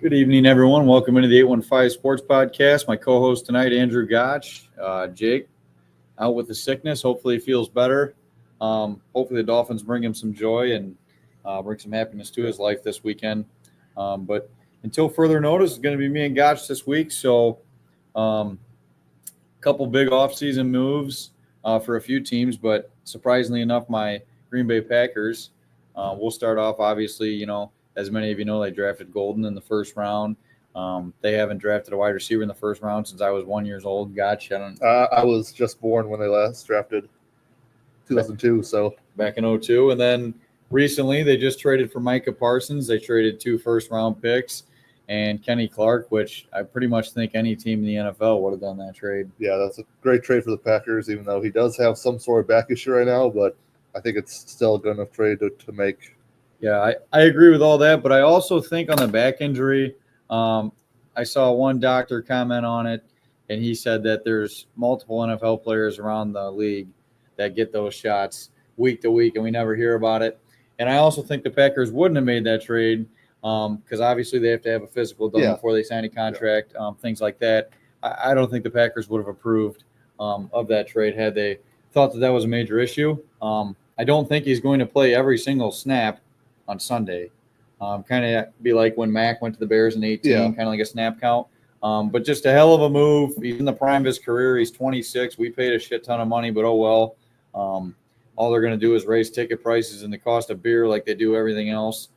Good evening, everyone. Welcome into the 815 Sports Podcast. My co-host tonight, Andrew Gotch. Jake, out with the sickness. Hopefully he feels better. Hopefully the Dolphins bring him some joy and bring some happiness to his life this weekend. But until further notice, it's going to be me and Gotch this week. So a couple big offseason moves for a few teams, but surprisingly enough, my Green Bay Packers. We'll start off, obviously, as many of you know, they drafted Golden in the first round. They haven't drafted a wide receiver in the first round since I was 1 year old. Gotcha. I was just born when they last drafted 2002. So back in 02. And then recently they just traded for Micah Parsons. They traded 2 first-round picks and Kenny Clark, which I pretty much think any team in the NFL would have done that trade. Yeah, that's a great trade for the Packers, even though he does have some sort of back issue right now. But I think it's still a good enough trade to make. Yeah, I agree with all that, but I also think on the back injury, I saw one doctor comment on it, and he said that there's multiple NFL players around the league that get those shots week to week, and we never hear about it. And I also think the Packers wouldn't have made that trade because obviously they have to have a physical done before they sign a contract, things like that. I don't think the Packers would have approved of that trade had they thought that was a major issue. I don't think he's going to play every single snap on Sunday. Kind of be like when Mac went to the Bears in 18, kind of like a snap count. But just a hell of a move. He's in the prime of his career. He's 26. We paid a shit ton of money, but oh well. All they're going to do is raise ticket prices and the cost of beer like they do everything else.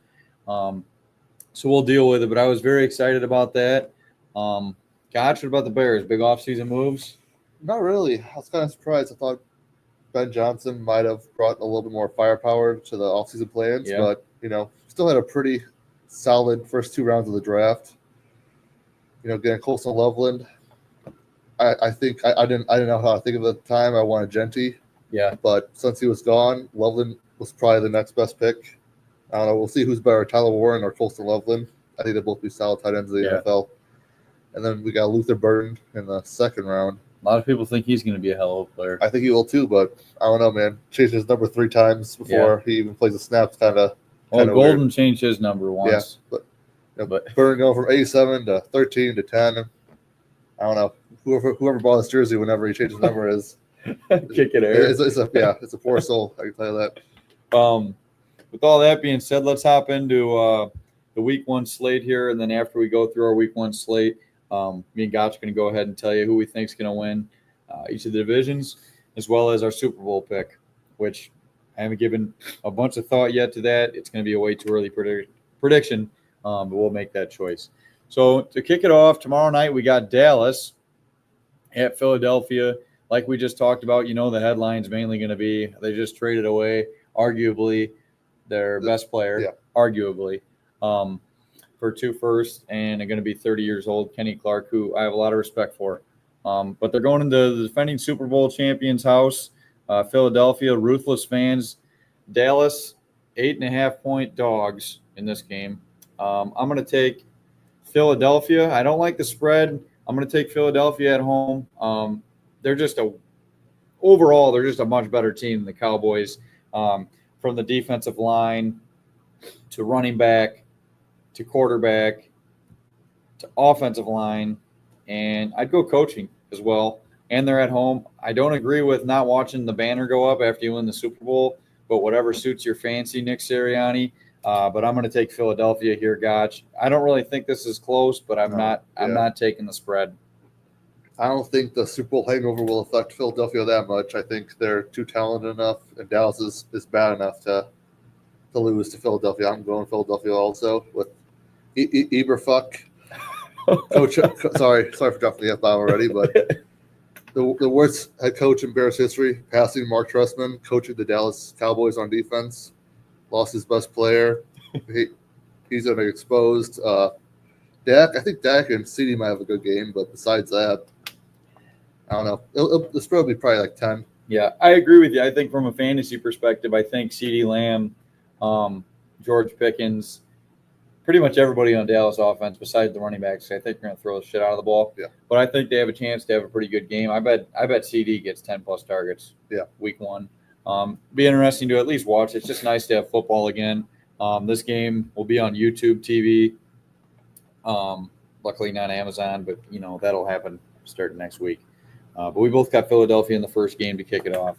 So we'll deal with it. But I was very excited about that. Gotch, what about the Bears? Big offseason moves? Not really. I was kind of surprised. I thought Ben Johnson might have brought a little bit more firepower to the offseason plans, but still had a pretty solid first 2 rounds of the draft. Getting Colson Loveland. I think I didn't know how to think of it at the time. I wanted Genty. Yeah. But since he was gone, Loveland was probably the next best pick. I don't know. We'll see who's better, Tyler Warren or Colson Loveland. I think they'll both be solid tight ends of the NFL. And then we got Luther Burden in the second round. A lot of people think he's going to be a hell of a player. I think he will too, but I don't know, man. Changed his number 3 times before he even plays the snaps. Well, Golden weird. changed his number once. Yeah, but Burden going from 87 to 13 to 10. I don't know. Whoever bought his jersey whenever he changed his number is kicking air. It's a poor soul. I can tell you that. With all that being said, let's hop into the week 1 slate here, and then after we go through our week 1 slate, me and Gotch are going to go ahead and tell you who we think is going to win each of the divisions, as well as our Super Bowl pick, which I haven't given a bunch of thought yet to that. It's going to be a way too early prediction, but we'll make that choice. So to kick it off, tomorrow night we got Dallas at Philadelphia. Like we just talked about, the headline's mainly going to be they just traded away arguably their best player, arguably, for 2 firsts, and they're going to be 30 years old, Kenny Clark, who I have a lot of respect for. But they're going into the defending Super Bowl champions' house, Philadelphia, ruthless fans. Dallas, 8.5-point dogs in this game. I'm going to take Philadelphia. I don't like the spread. I'm going to take Philadelphia at home. They're just overall, they're just a much better team than the Cowboys, from the defensive line to running back to quarterback to offensive line, and I'd go coaching as well. And they're at home. I don't agree with not watching the banner go up after you win the Super Bowl, but whatever suits your fancy, Nick Sirianni. But I'm going to take Philadelphia here, Gotch. I don't really think this is close, but I'm not taking the spread. I don't think the Super Bowl hangover will affect Philadelphia that much. I think they're too talented enough, and Dallas is bad enough to lose to Philadelphia. I'm going Philadelphia also with Eberfuck. Coach, sorry for dropping the F-bomb already, but the worst head coach in Bears history, passing Mark Trestman, coaching the Dallas Cowboys on defense, lost his best player. He's going to be exposed. I think Dak and CD might have a good game, but besides that, I don't know. The spread will be probably like 10. Yeah, I agree with you. I think from a fantasy perspective, I think CeeDee Lamb, George Pickens, pretty much everybody on Dallas offense besides the running backs, I think they're going to throw the shit out of the ball. Yeah. But I think they have a chance to have a pretty good game. I bet CD gets 10-plus targets week 1. Be interesting to at least watch. It's just nice to have football again. This game will be on YouTube TV. Luckily not Amazon, but that'll happen starting next week. But we both got Philadelphia in the first game to kick it off.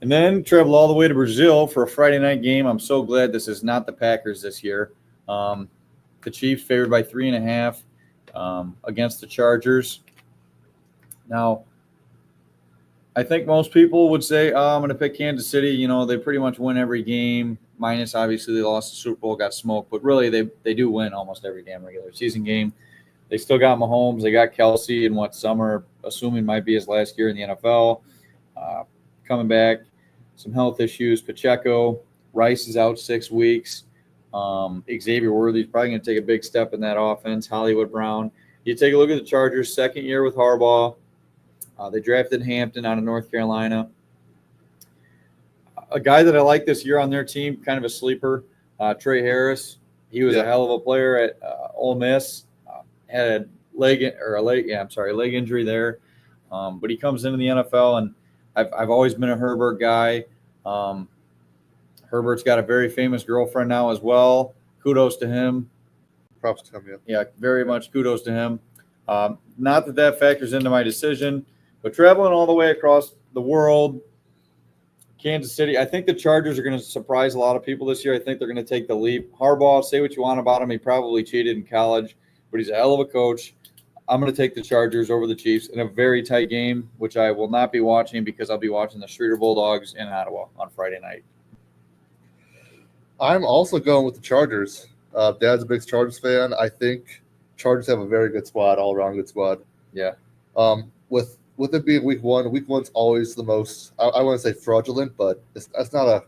And then travel all the way to Brazil for a Friday night game. I'm so glad this is not the Packers this year. The Chiefs favored by 3.5 against the Chargers. Now, I think most people would say, I'm going to pick Kansas City. They pretty much win every game, minus obviously they lost the Super Bowl, got smoked. But really, they do win almost every damn regular season game. They still got Mahomes. They got Kelsey in what some are assuming might be his last year in the NFL. Coming back, some health issues. Pacheco, Rice is out 6 weeks. Xavier Worthy is probably going to take a big step in that offense. Hollywood Brown. You take a look at the Chargers, second year with Harbaugh. They drafted Hampton out of North Carolina. A guy that I like this year on their team, kind of a sleeper, Trey Harris. He was a hell of a player at Ole Miss. Had a leg injury there, but he comes into the NFL, and I've always been a Herbert guy. Herbert's got a very famous girlfriend now as well. Kudos to him. Props to him, yeah. Yeah, very much kudos to him. Not that factors into my decision, but traveling all the way across the world, Kansas City, I think the Chargers are going to surprise a lot of people this year. I think they're going to take the leap. Harbaugh, say what you want about him. He probably cheated in college, but he's a hell of a coach. I'm going to take the Chargers over the Chiefs in a very tight game, which I will not be watching because I'll be watching the Streeter Bulldogs in Ottawa on Friday night. I'm also going with the Chargers. Dad's a big Chargers fan. I think Chargers have a very good squad, all-around good squad. Yeah. With it being week one's always the most, I want to say fraudulent, but it's not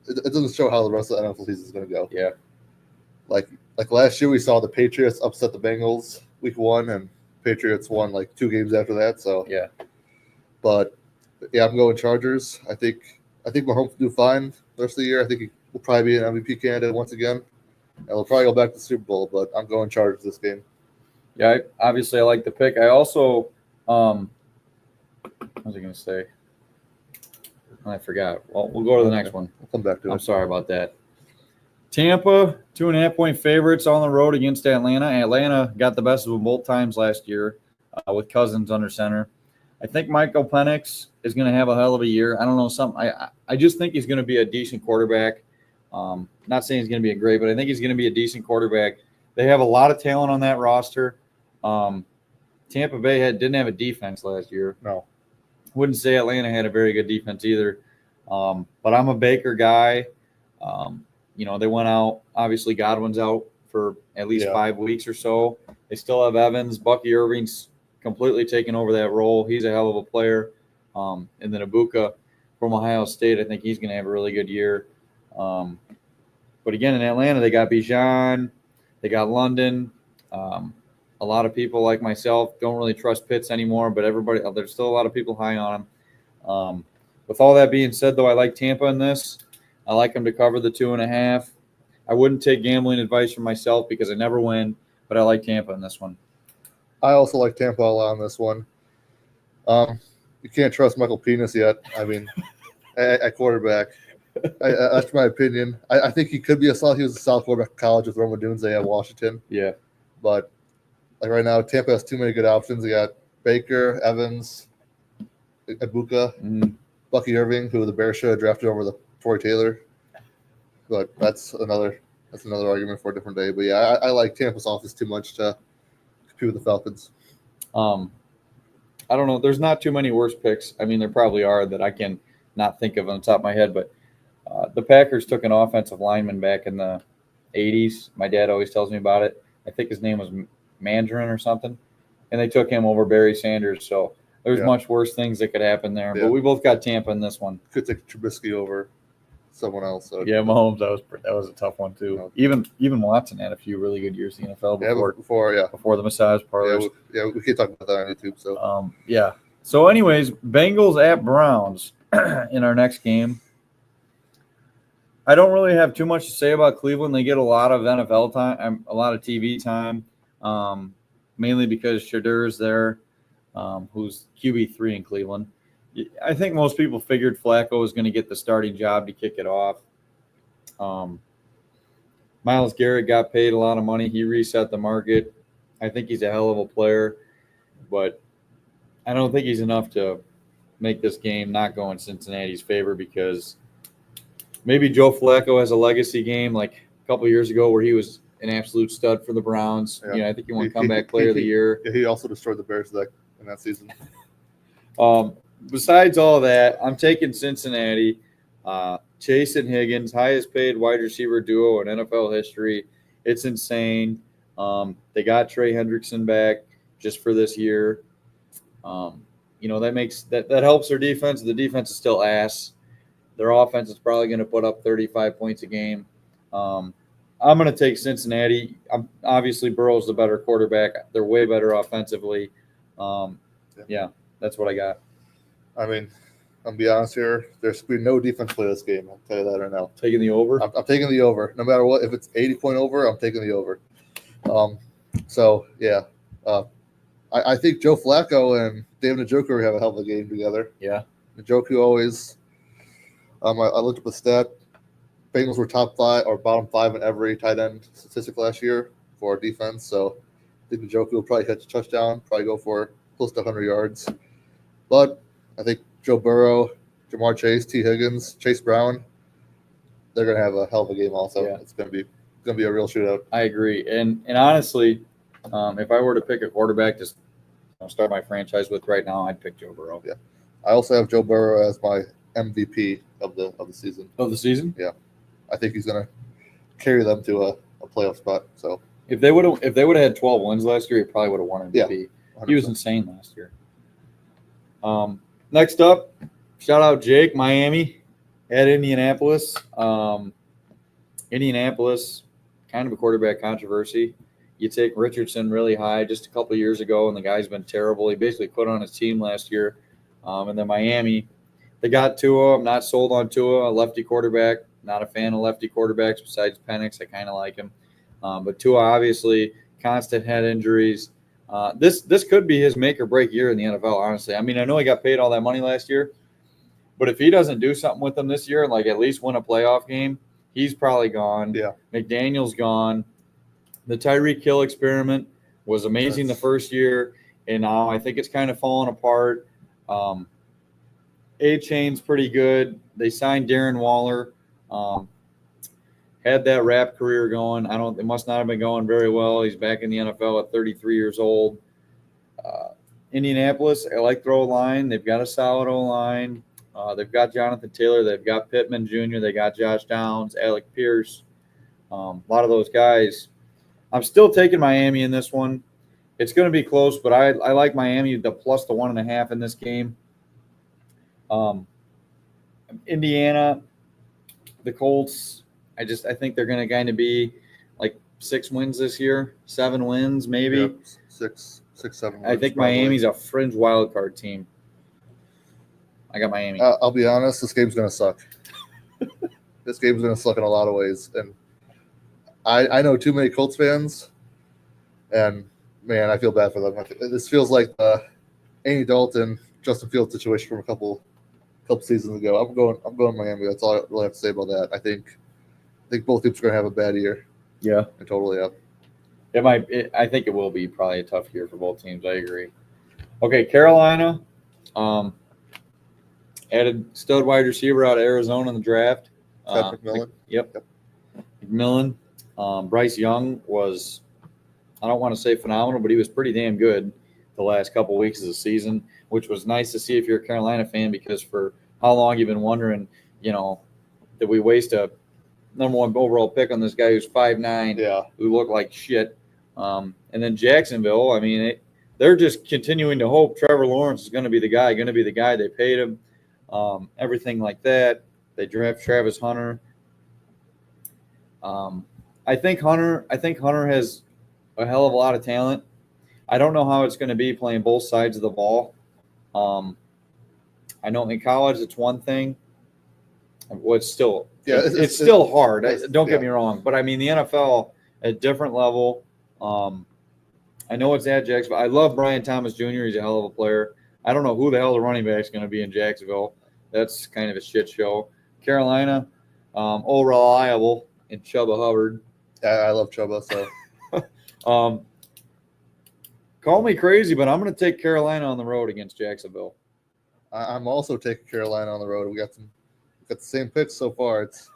it doesn't show how the rest of the NFL season is going to go. Yeah. Like last year, we saw the Patriots upset the Bengals week 1, and Patriots won like 2 games after that. So yeah, but yeah, I'm going Chargers. I think Mahomes will do fine the rest of the year. I think he will probably be an MVP candidate once again, and we'll probably go back to the Super Bowl. But I'm going Chargers this game. Yeah, obviously I like the pick. I also, what was I going to say? I forgot. Well, we'll go to the next one. We'll come back to it. I'm sorry about that. Tampa, 2.5-point favorites on the road against Atlanta. Atlanta got the best of them both times last year with Cousins under center. I think Michael Penix is going to have a hell of a year. I don't know, I just think he's going to be a decent quarterback. Not saying he's going to be a great, but I think he's going to be a decent quarterback. They have a lot of talent on that roster. Tampa Bay didn't have a defense last year. No. Wouldn't say Atlanta had a very good defense either. But I'm a Baker guy. They went out. Obviously, Godwin's out for at least 5 weeks or so. They still have Evans. Bucky Irving's completely taken over that role. He's a hell of a player. And then Ibuka from Ohio State, I think he's going to have a really good year. But again, in Atlanta, they got Bijan. They got London. A lot of people like myself don't really trust Pitts anymore, but there's still a lot of people high on him. With all that being said, though, I like Tampa in this. I like them to cover the 2.5. I wouldn't take gambling advice from myself because I never win, but I like Tampa in this one. I also like Tampa a lot on this one. You can't trust Michael Penis yet. I mean, at quarterback. That's my opinion. I think he could be he was a solid quarterback in college with Roma Dunze at Washington. Yeah. But like right now, Tampa has too many good options. They got Baker, Evans, Ibuka, Bucky Irving, who the Bears should have drafted over the Troy Taylor. But that's another argument for a different day. But yeah, I like Tampa's offense too much to compete with the Falcons. I don't know. There's not too many worse picks. I mean, there probably are that I can not think of on the top of my head. But the Packers took an offensive lineman back in the 80s. My dad always tells me about it. I think his name was Mandarin or something. And they took him over Barry Sanders. So there's much worse things that could happen there. Yeah. But we both got Tampa in this one. Could take Trubisky over someone else. So. Yeah, Mahomes, that was a tough one too. Even Watson had a few really good years in the NFL before the massage parlors. We can't talk about that on YouTube. So So anyways, Bengals at Browns in our next game. I don't really have too much to say about Cleveland. They get a lot of NFL time, a lot of TV time, mainly because Shadur's there, who's QB3 in Cleveland. I think most people figured Flacco was going to get the starting job to kick it off. Myles Garrett got paid a lot of money. He reset the market. I think he's a hell of a player, but I don't think he's enough to make this game not go in Cincinnati's favor because maybe Joe Flacco has a legacy game like a couple years ago where he was an absolute stud for the Browns. Yeah. I think he won comeback player of the year. He also destroyed the Bears in that season. Besides all that, I'm taking Cincinnati. Chase and Higgins, highest paid wide receiver duo in NFL history. It's insane. They got Trey Hendrickson back just for this year. That helps their defense. The defense is still ass. Their offense is probably going to put up 35 points a game. I'm going to take Cincinnati. Obviously, Burrow's the better quarterback. They're way better offensively. That's what I got. I mean, I'll be honest here. There's going to be no defense play this game. I'll tell you that right now. Taking the over? I'm taking the over. No matter what. If it's 80-point over, I'm taking the over. I think Joe Flacco and David Njoku have a hell of a game together. Yeah. Njoku always I looked up the stat. Bengals were top 5 or bottom 5 in every tight end statistic last year for defense. So I think Njoku will probably catch a touchdown, probably go for close to 100 yards. But I think Joe Burrow, Jamar Chase, T. Higgins, Chase Brown, they're going to have a hell of a game also. Yeah. It's going to be a real shootout. I agree. And honestly, if I were to pick a quarterback to start my franchise with right now, I'd pick Joe Burrow. Yeah. I also have Joe Burrow as my MVP of the season. Of the season? Yeah. I think he's going to carry them to a playoff spot. So if they would have had 12 wins last year, he probably would have won MVP. Yeah, he was insane last year. Next up, shout out Jake, Miami at Indianapolis. Indianapolis, kind of a quarterback controversy. You take Richardson really high just a couple of years ago, and the guy's been terrible. He basically quit on his team last year. And then Miami, they got Tua. I'm not sold on Tua, a lefty quarterback. Not a fan of lefty quarterbacks besides Penix. I kind of like him. But Tua, obviously, constant head injuries. This could be his make or break year in the NFL, honestly. I mean, I know he got paid all that money last year, but if he doesn't do something with them this year, like at least win a playoff game, he's probably gone. Yeah. McDaniel's gone. The Tyreek Hill experiment was amazing the first year, and now I think it's kind of falling apart. A-Chain's pretty good. They signed Darren Waller. Had that rap career going. It must not have been going very well. He's back in the NFL at 33 years old. Indianapolis, I like their O-line. They've got a solid O-line. They've got Jonathan Taylor. They've got Pittman Jr. They got Josh Downs, Alec Pierce. A lot of those guys. I'm still taking Miami in this one. It's going to be close, but I like Miami plus the 1.5 in this game. Indiana, the Colts, I think they're going to kind of be like 6 wins this year, 7 wins maybe. Yep. 6, 7 wins. I think probably. Miami's a fringe wild card team. I got Miami. I'll be honest, this game's going to suck. This game's going to suck in a lot of ways. And I know too many Colts fans, and, man, I feel bad for them. This feels like the Andy Dalton, Justin Fields situation from a couple seasons ago. I'm going Miami. That's all I really have to say about that. I think both teams are going to have a bad year. Yeah. I totally have. I think it will be probably a tough year for both teams. I agree. Okay, Carolina added stud wide receiver out of Arizona in the draft. McMillan. Yep. McMillan. Bryce Young was, I don't want to say phenomenal, but he was pretty damn good the last couple weeks of the season, which was nice to see if you're a Carolina fan, because for how long you've been wondering, did we waste a number 1 overall pick on this guy who's 5'9", who looked like shit. And then Jacksonville, I mean, they're just continuing to hope Trevor Lawrence is going to be the guy. They paid him, everything like that. They draft Travis Hunter. I think Hunter has a hell of a lot of talent. I don't know how it's going to be playing both sides of the ball. I know in college it's one thing. Well, it's still still hard. Don't get me wrong, but I mean the NFL at a different level. I know it's at Jacksonville. I love Brian Thomas Jr. He's a hell of a player. I don't know who the hell the running back is going to be in Jacksonville. That's kind of a shit show. Carolina, all reliable in Chuba Hubbard. I love Chuba, so Call me crazy, but I'm going to take Carolina on the road against Jacksonville. I'm also taking Carolina on the road. We got the same picks so far. It's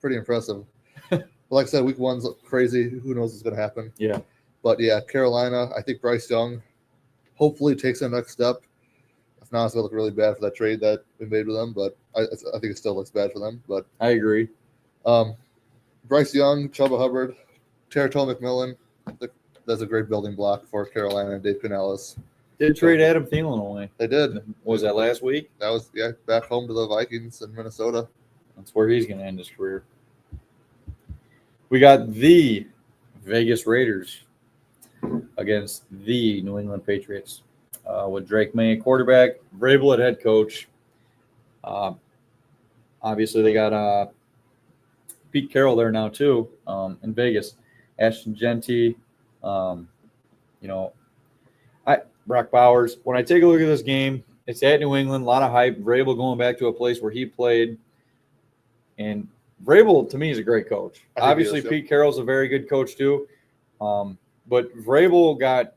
pretty impressive. But like I said, week one's crazy. Who knows what's going to happen? Yeah. But yeah, Carolina. I think Bryce Young hopefully takes the next step. If not, it's going to look really bad for that trade that we made with them. But I think it still looks bad for them. But I agree. Bryce Young, Chuba Hubbard, Territory McMillan. That's a great building block for Carolina and Dave Canales. Did trade Adam Thielen away. They did. Was that last week? That was back home to the Vikings in Minnesota. That's where he's going to end his career. We got the Vegas Raiders against the New England Patriots with Drake May quarterback, Vrabel at head coach. Obviously, they got Pete Carroll there now too in Vegas. Ashton Genty, Brock Bowers. When I take a look at this game, it's at New England, a lot of hype. Vrabel going back to a place where he played. And Vrabel, to me, is a great coach. Obviously, Pete Carroll's a very good coach too. But Vrabel got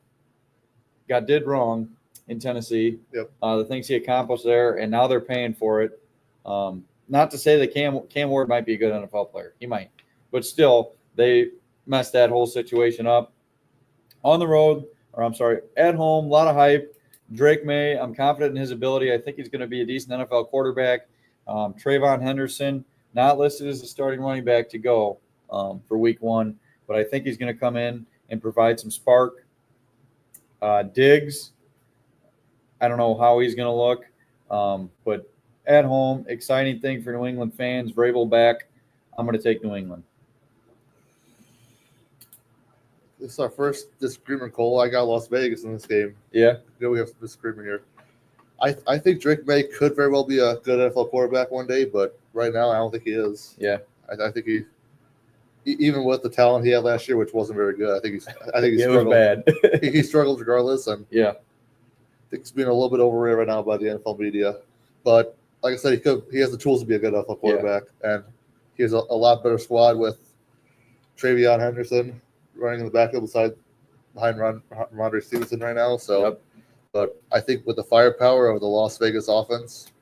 did wrong in Tennessee. Yep. The things he accomplished there, and now they're paying for it. Not to say that Cam Ward might be a good NFL player. He might. But still, they messed that whole situation up. On the road, at home, a lot of hype. Drake May, I'm confident in his ability. I think he's going to be a decent NFL quarterback. Trayvon Henderson, not listed as a starting running back to go for week one, but I think he's going to come in and provide some spark. Diggs, I don't know how he's going to look, but at home, exciting thing for New England fans. Vrabel back. I'm going to take New England. This is our first disagreement, Cole. I got Las Vegas in this game. Yeah. We have some disagreement here. I think Drake May could very well be a good NFL quarterback one day, but right now I don't think he is. Yeah. I think he, even with the talent he had last year, which wasn't very good, I think he it struggled. Was bad. he struggled regardless, and yeah, I think he's being a little bit overrated right now by the NFL media. But like I said, he has the tools to be a good NFL quarterback, and he has a lot better squad with Travion Henderson running in the backfield behind Rondre Stevenson right now. So, But I think with the firepower of the Las Vegas offense,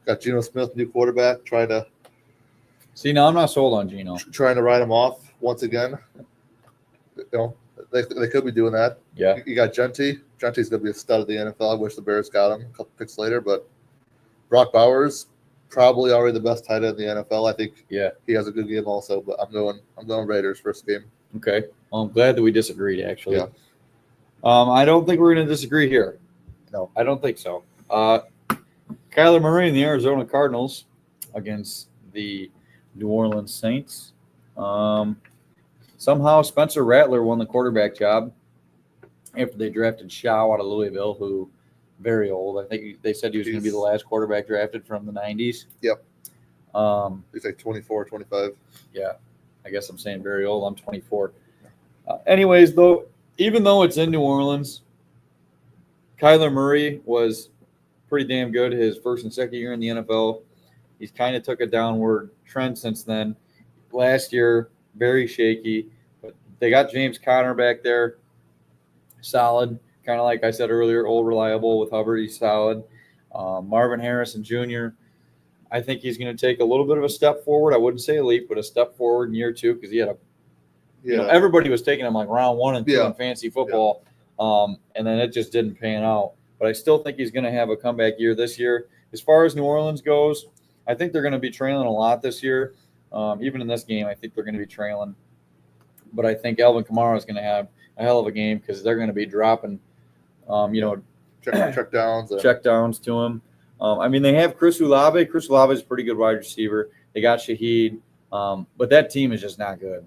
got Geno Smith, new quarterback, trying to I'm not sold on Geno. Trying to write him off once again. They could be doing that. Yeah. You got Genty. Genty's going to be a stud of the NFL. I wish the Bears got him a couple picks later, but Brock Bowers, probably already the best tight end in the NFL. I think he has a good game also, but I'm going Raiders first game. Okay. Well, I'm glad that we disagreed, actually. Yeah. I don't think we're going to disagree here. No. I don't think so. Kyler Murray and the Arizona Cardinals against the New Orleans Saints. Somehow Spencer Rattler won the quarterback job after they drafted Shaw out of Louisville, who very old. I think they said he was going to be the last quarterback drafted from the 90s. Yep. He's like 24, 25. Yeah. I guess I'm saying very old. I'm 24. Anyways, though, even though it's in New Orleans, Kyler Murray was pretty damn good his first and second year in the NFL. He's kind of took a downward trend since then. Last year, very shaky. But they got James Conner back there. Solid. Kind of like I said earlier, old reliable with Hubbard. He's solid. Marvin Harrison Jr., I think he's going to take a little bit of a step forward. I wouldn't say a leap, but a step forward in year two because he had everybody was taking him like round 1 and 2 in fantasy football. And then it just didn't pan out. But I still think he's going to have a comeback year this year. As far as New Orleans goes, I think they're going to be trailing a lot this year. Even in this game, I think they're going to be trailing. But I think Alvin Kamara is going to have a hell of a game because they're going to be dropping, check downs to him. They have Chris Olave. Chris Olave is a pretty good wide receiver. They got Shaheed. But that team is just not good.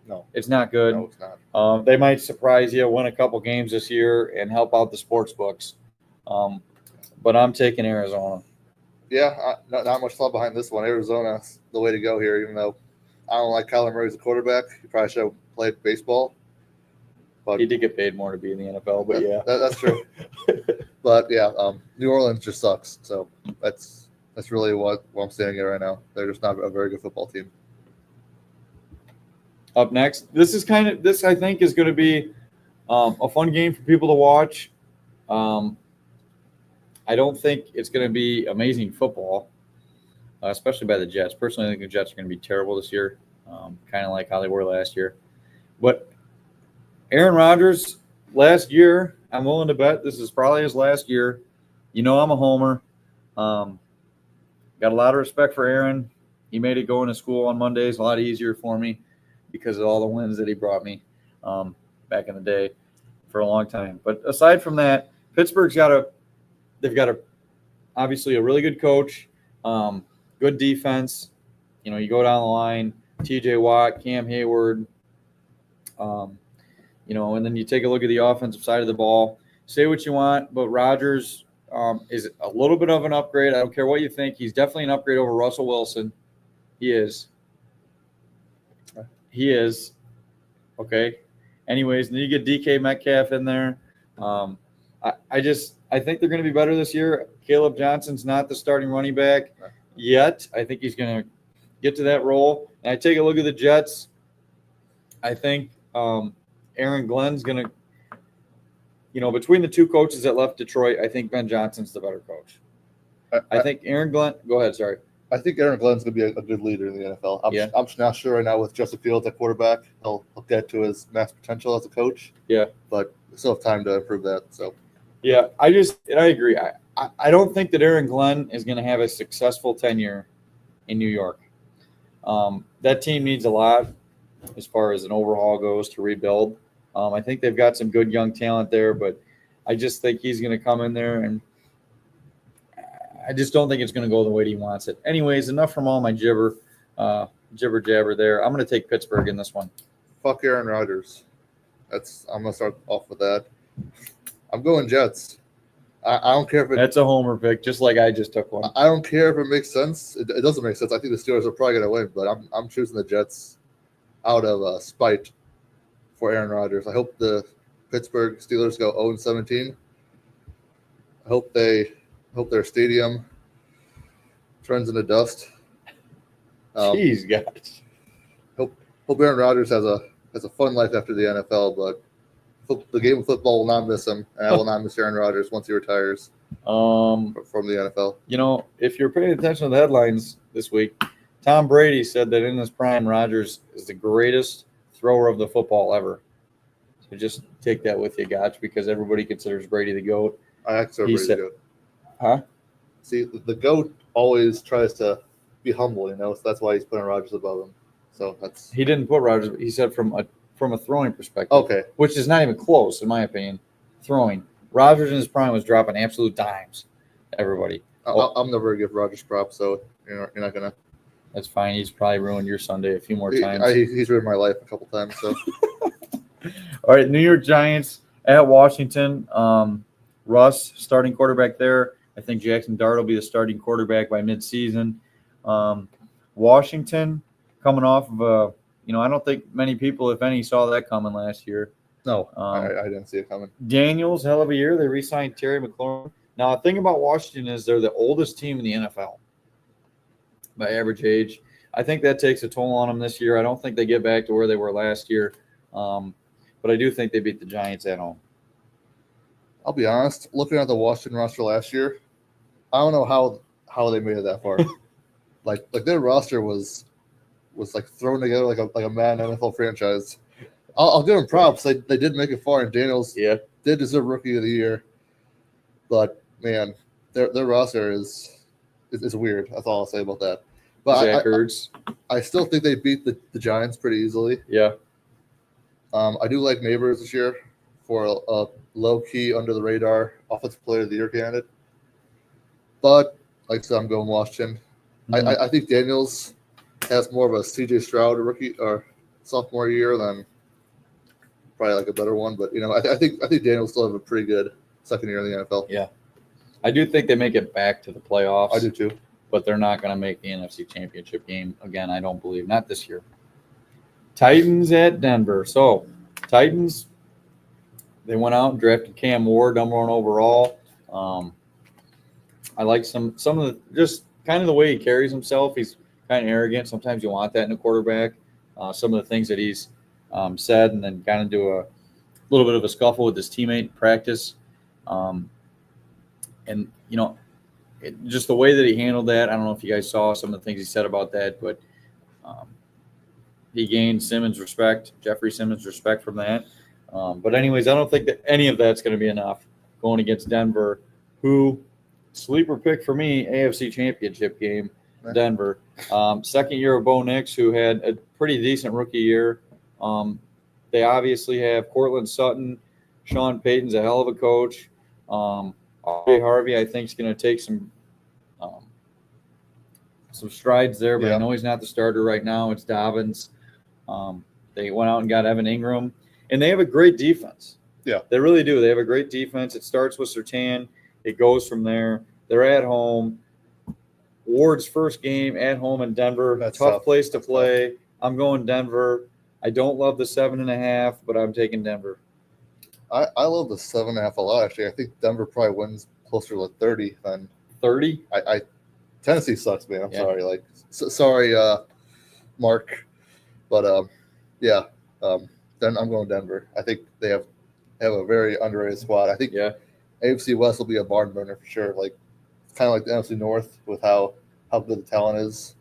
No. It's not good. No, it's not. They might surprise you, win a couple games this year, and help out the sports books. But I'm taking Arizona. Yeah, not much thought behind this one. Arizona's the way to go here, even though I don't like Kyler Murray as a quarterback. He probably should have played baseball. But he did get paid more to be in the NFL, but that's true. But New Orleans just sucks. So that's really what I'm standing at right now. They're just not a very good football team. up next. This I think is going to be a fun game for people to watch. I don't think it's going to be amazing football, especially by the Jets. Personally, I think the Jets are going to be terrible this year, kind of like how they were last year. But Aaron Rodgers, last year, I'm willing to bet this is probably his last year. You know I'm a homer. Got a lot of respect for Aaron. He made it going to school on Mondays a lot easier for me because of all the wins that he brought me back in the day for a long time. But aside from that, Pittsburgh's they've got obviously a really good coach, good defense. You know, you go down the line, T.J. Watt, Cam Hayward, you know, and then you take a look at the offensive side of the ball. Say what you want, but Rodgers is a little bit of an upgrade. I don't care what you think. He's definitely an upgrade over Russell Wilson. He is. Okay. Anyways, then you get DK Metcalf in there. I think they're going to be better this year. Caleb Johnson's not the starting running back yet. I think he's going to get to that role. And I take a look at the Jets. I think Aaron Glenn's going to, you know, between the two coaches that left Detroit, I think Ben Johnson's the better coach. I think Aaron Glenn – go ahead, sorry. I think Aaron Glenn's going to be a good leader in the NFL. I'm just not sure right now with Justin Fields at quarterback. He'll get to his max potential as a coach. Yeah. But we still have time to improve that. So. Yeah, I agree. I don't think that Aaron Glenn is going to have a successful tenure in New York. That team needs a lot as far as an overhaul goes to rebuild. I think they've got some good young talent there, but I just think he's going to come in there, and I just don't think it's going to go the way he wants it. Anyways, enough from all my jibber jabber there. I'm going to take Pittsburgh in this one. Fuck Aaron Rodgers. I'm going to start off with that. I'm going Jets. I don't care if that's a homer pick, just like I just took one. I don't care if it makes sense. It doesn't make sense. I think the Steelers are probably going to win, but I'm choosing the Jets out of spite for Aaron Rodgers. I hope the Pittsburgh Steelers go 0-17. I hope their stadium turns into dust. Jeez, guys. Hope Aaron Rodgers has a fun life after the NFL, but the game of football will not miss him, and I will not miss Aaron Rodgers once he retires from the NFL. You know, if you're paying attention to the headlines this week, Tom Brady said that in his prime, Rodgers is the greatest thrower of the football ever. So just take that with you, Gotch, because everybody considers Brady the GOAT. I actually Brady the GOAT. Huh? See, the GOAT always tries to be humble, you know, so that's why he's putting Rodgers above him. So that's he didn't put Rodgers. He said from a throwing perspective. Okay. Which is not even close, in my opinion. Throwing. Rodgers in his prime was dropping absolute dimes to everybody. I'm never going to give Rodgers props, so you're not going to. That's fine. He's probably ruined your Sunday a few more times. He's ruined my life a couple times. So. All right, New York Giants at Washington. Russ, starting quarterback there. I think Jackson Dart will be the starting quarterback by midseason. Washington coming off of I don't think many people, if any, saw that coming last year. No, I didn't see it coming. Daniels, hell of a year. They re-signed Terry McLaurin. Now, the thing about Washington is they're the oldest team in the NFL by average age. I think that takes a toll on them this year. I don't think they get back to where they were last year. But I do think they beat the Giants at home. I'll be honest. Looking at the Washington roster last year, I don't know how they made it that far. like their roster was like thrown together like a Madden NFL franchise. I'll give them props. They did make it far, and Daniels did deserve Rookie of the Year. But man, their roster is weird. That's all I'll say about that. But Zach Ertz. I still think they beat the Giants pretty easily. Yeah. I do like Neighbors this year for a low-key, under-the-radar Offensive Player of the Year candidate. But, like I said, I'm going Washington. Mm-hmm. I think Daniels has more of a C.J. Stroud rookie or sophomore year than probably like a better one. But, I think Daniels still have a pretty good second year in the NFL. Yeah. I do think they make it back to the playoffs. I do too. But they're not going to make the NFC Championship game again, I don't believe. Not this year. Titans at Denver. So, Titans, they went out and drafted Cam Ward, number 1 overall. I like some of the just kind of the way he carries himself. He's kind of arrogant. Sometimes you want that in a quarterback. some of the things that he's said, and then got into a little bit of a scuffle with his teammate in practice. And, just the way that he handled that, I don't know if you guys saw some of the things he said about that, but he gained Jeffrey Simmons' respect from that. But anyways, I don't think that any of that's going to be enough going against Denver, who sleeper pick for me, AFC Championship game, Denver. Second year of Bo Nix, who had a pretty decent rookie year. They obviously have Cortland Sutton. Sean Payton's a hell of a coach. R.J. Harvey, I think, is going to take some strides there, but I know he's not the starter right now. It's Dobbins. They went out and got Evan Ingram, and they have a great defense. Yeah, they really do. They have a great defense. It starts with Surtain. It goes from there. They're at home. Ward's first game at home in Denver. That's tough place to play. I'm going Denver. I don't love the 7.5, but I'm taking Denver. I love the 7.5 a lot, actually. I think Denver probably wins closer to 30 than 30. Tennessee sucks, man. I'm sorry. Sorry, Mark, but then I'm going Denver. I think they have a very underrated squad. I think AFC West will be a barn burner for sure. It's kind of like the NFC North with how good the talent is.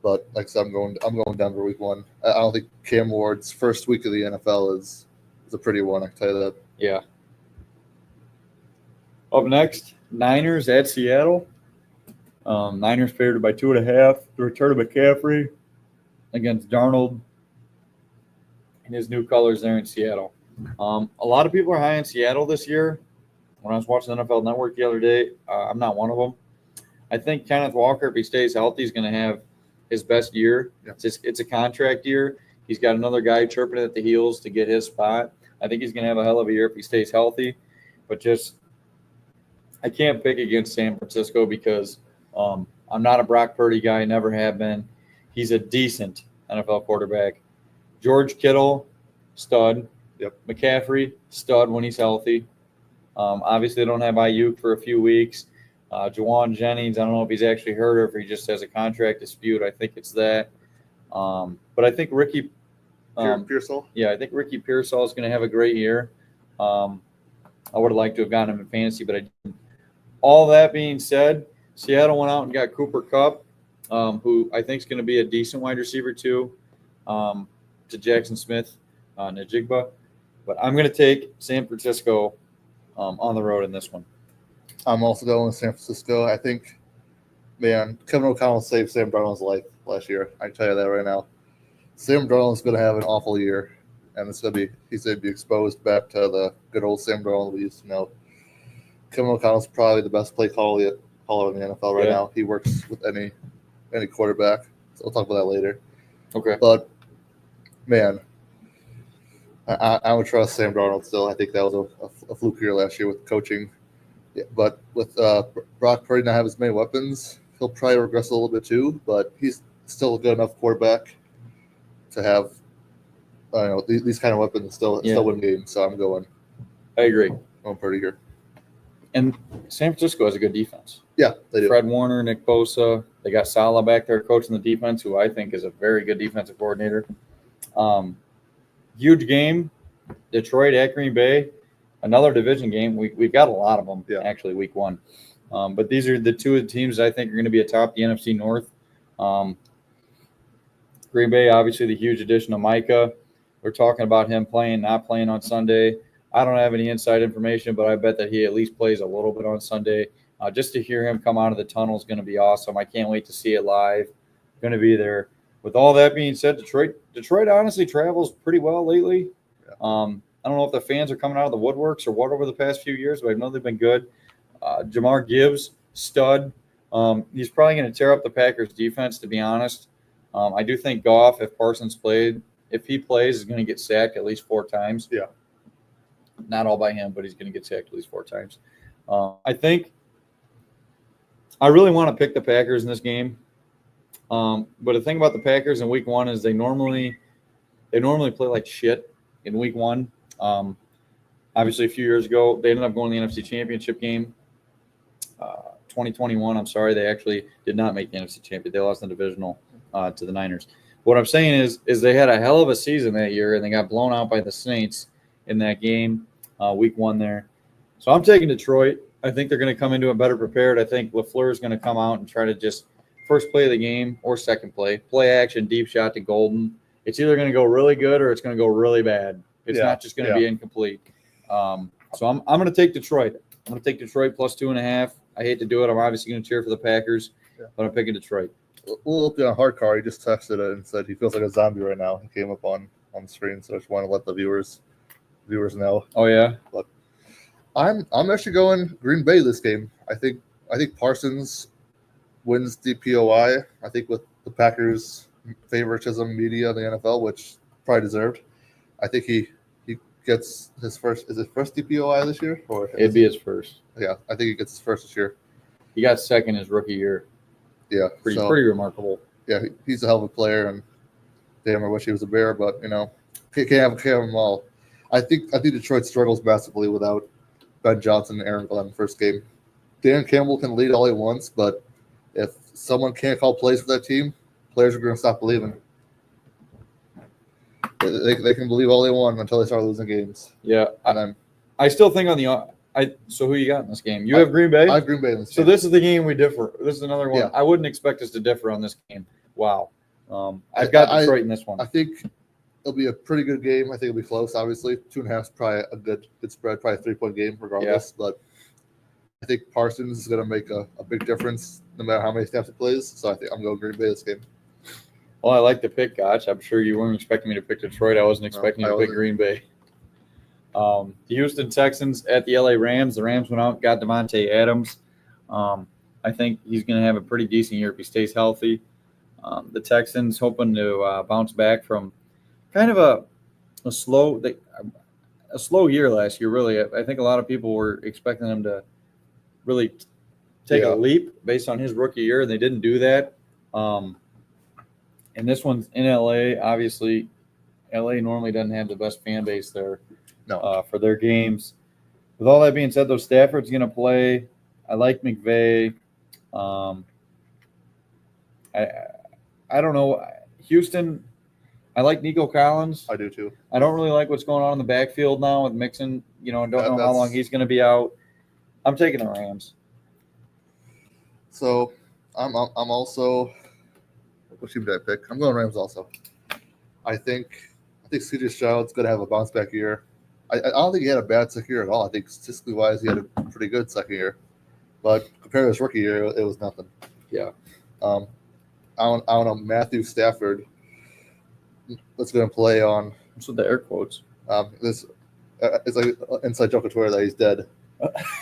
But like I said, I'm going Denver week 1. I don't think Cam Ward's first week of the NFL is a pretty one. I can tell you that. Yeah. Up next, Niners at Seattle. Niners favored by 2.5. The return of McCaffrey against Darnold in his new colors there in Seattle. A lot of people are high in Seattle this year. When I was watching the NFL Network the other day, I'm not one of them. I think Kenneth Walker, if he stays healthy, is going to have his best year. Yeah. It's a contract year. He's got another guy chirping at the heels to get his spot. I think he's going to have a hell of a year if he stays healthy. But I can't pick against San Francisco because I'm not a Brock Purdy guy, never have been. He's a decent NFL quarterback. George Kittle, stud. Yep. McCaffrey, stud when he's healthy. Obviously, they don't have Ayuk for a few weeks. Juwan Jennings, I don't know if he's actually hurt or if he just has a contract dispute. I think it's that. But I think Ricky Pearsall? Yeah, I think Ricky Pearsall is going to have a great year. I would have liked to have gotten him in fantasy, but I didn't. All that being said, Seattle went out and got Cooper Kupp, who I think is going to be a decent wide receiver too, to Jackson Smith, Najigba. But I'm going to take San Francisco on the road in this one. I'm also going with San Francisco. I think, man, Kevin O'Connell saved Sam Darnold's life last year. I can tell you that right now. Sam Darnold's going to have an awful year, and he's going to be exposed back to the good old Sam Darnold we used to know. Kevin O'Connell's probably the best play caller in the NFL right now. He works with any quarterback. So we'll talk about that later. Okay. But, man, I would trust Sam Darnold still. I think that was a fluke year last year with coaching. Yeah, but with Brock Purdy not having as many weapons, he'll probably regress a little bit too. But he's still a good enough quarterback to have, these kind of weapons still win games. So I'm going. I agree. I'm Purdy here. And San Francisco has a good defense. Yeah, they do. Fred Warner, Nick Bosa. They got Saleh back there coaching the defense, who I think is a very good defensive coordinator. Huge game, Detroit at Green Bay. Another division game. We've got a lot of them, actually, week 1. But these are the two of the teams I think are going to be atop the NFC North. Green Bay, obviously, the huge addition of Micah. We're talking about him playing, not playing on Sunday. I don't have any inside information, but I bet that he at least plays a little bit on Sunday. Just to hear him come out of the tunnel is going to be awesome. I can't wait to see it live. Going to be there. With all that being said, Detroit honestly travels pretty well lately. Yeah. I don't know if the fans are coming out of the woodworks or what over the past few years, but I know they've been good. Jamar Gibbs, stud. He's probably going to tear up the Packers' defense, to be honest. I do think Goff, if he plays, is going to get sacked at least 4 times. Yeah. Not all by him, but he's going to get sacked at least 4 times. I really want to pick the Packers in this game. But the thing about the Packers in week 1 is they normally play like shit in week 1. Obviously, a few years ago, they ended up going to the NFC Championship game. 2021, I'm sorry, they actually did not make the NFC Championship. They lost in the divisional to the Niners. What I'm saying is they had a hell of a season that year, and they got blown out by the Saints in that game, week 1 there. So I'm taking Detroit. I think they're going to come into it better prepared. I think LaFleur is going to come out and try to just first play of the game or second play action, deep shot to Golden. It's either going to go really good or it's going to go really bad. It's not just going to be incomplete. So I'm going to take Detroit. I'm going to take Detroit plus 2.5. I hate to do it. I'm obviously going to cheer for the Packers, but I'm picking Detroit. We'll look on a hard car. He just texted it and said he feels like a zombie right now. He came up on the screen, so I just want to let the viewers know. Oh yeah. But I'm actually going Green Bay this game. I think Parsons wins the POI. I think with the Packers favoritism media in the NFL, which probably deserved. I think he gets his first. Is it first DPOI this year? Or it'd be his first. Yeah, I think he gets his first this year. He got second his rookie year. Yeah, pretty remarkable. Yeah, he's a hell of a player, and damn, I wish he was a Bear, but can't have them all. I think Detroit struggles massively without Ben Johnson and Aaron Glenn first game. Dan Campbell can lead all he wants, but if someone can't call plays for that team, players are going to stop believing. They can believe all they want until they start losing games. Yeah, and I still think on the so who you got in this game? You have Green Bay? I have Green Bay in this game. So this is the game we differ. This is another one. Yeah. I wouldn't expect us to differ on this game. Wow. I've got Detroit in this one. I think it'll be a pretty good game. I think it'll be close, obviously. 2.5 is probably a good spread, probably a 3-point game regardless. Yeah. But I think Parsons is going to make a big difference no matter how many snaps he plays. So I think I'm going Green Bay this game. Well, I like the pick, Gotch. I'm sure you weren't expecting me to pick Detroit. I wasn't expecting you to pick Green Bay. The Houston Texans at the LA Rams. The Rams went out and got Devontae Adams. I think he's going to have a pretty decent year if he stays healthy. The Texans hoping to bounce back from kind of a slow year last year, really. I think a lot of people were expecting them to really take a leap based on his rookie year, and they didn't do that. And this one's in LA. Obviously, LA normally doesn't have the best fan base there. No. For their games. With all that being said, though, Stafford's going to play. I like McVay. I don't know. Houston, I like Nico Collins. I do too. I don't really like what's going on in the backfield now with Mixon. Don't know how long he's going to be out. I'm taking the Rams. So I'm also. What team did I pick? I'm going Rams also. I think C.J. Stroud's going to have a bounce back year. I don't think he had a bad second year at all. I think statistically wise, he had a pretty good second year. But compared to his rookie year, it was nothing. Yeah. I don't know. Matthew Stafford is going to play on. What's with the air quotes? This it's like an inside joke on Twitter that he's dead,